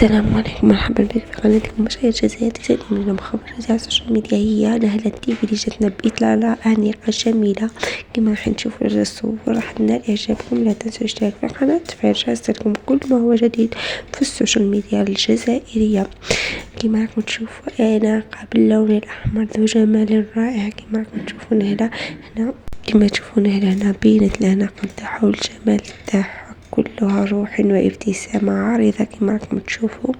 السلام عليكم، مرحبا بك في قناتكم مشاهير الجزائر. تسعدني اليوم خبر جديد على السوشيال ميديا. هي نهلة تيفي اللي جاتنا بإطلالة أنيقة جميلة كما راح نشوفوا الصور. راح تنال إعجابكم، لا تنسوا الاشتراك في القناة وتفعيل الجرس لكم كل ما هو جديد في السوشيال ميديا الجزائرية. كما راكم تشوفوا أناقة باللون الأحمر ذو جمال رائع. كما راكم تشوفوا نهلة هنا، كما تشوفون هنا بينت الأناقة نتاعها والجمال نتاعها كلها روح وابتسامة عريضة كما راكم تشوفوا.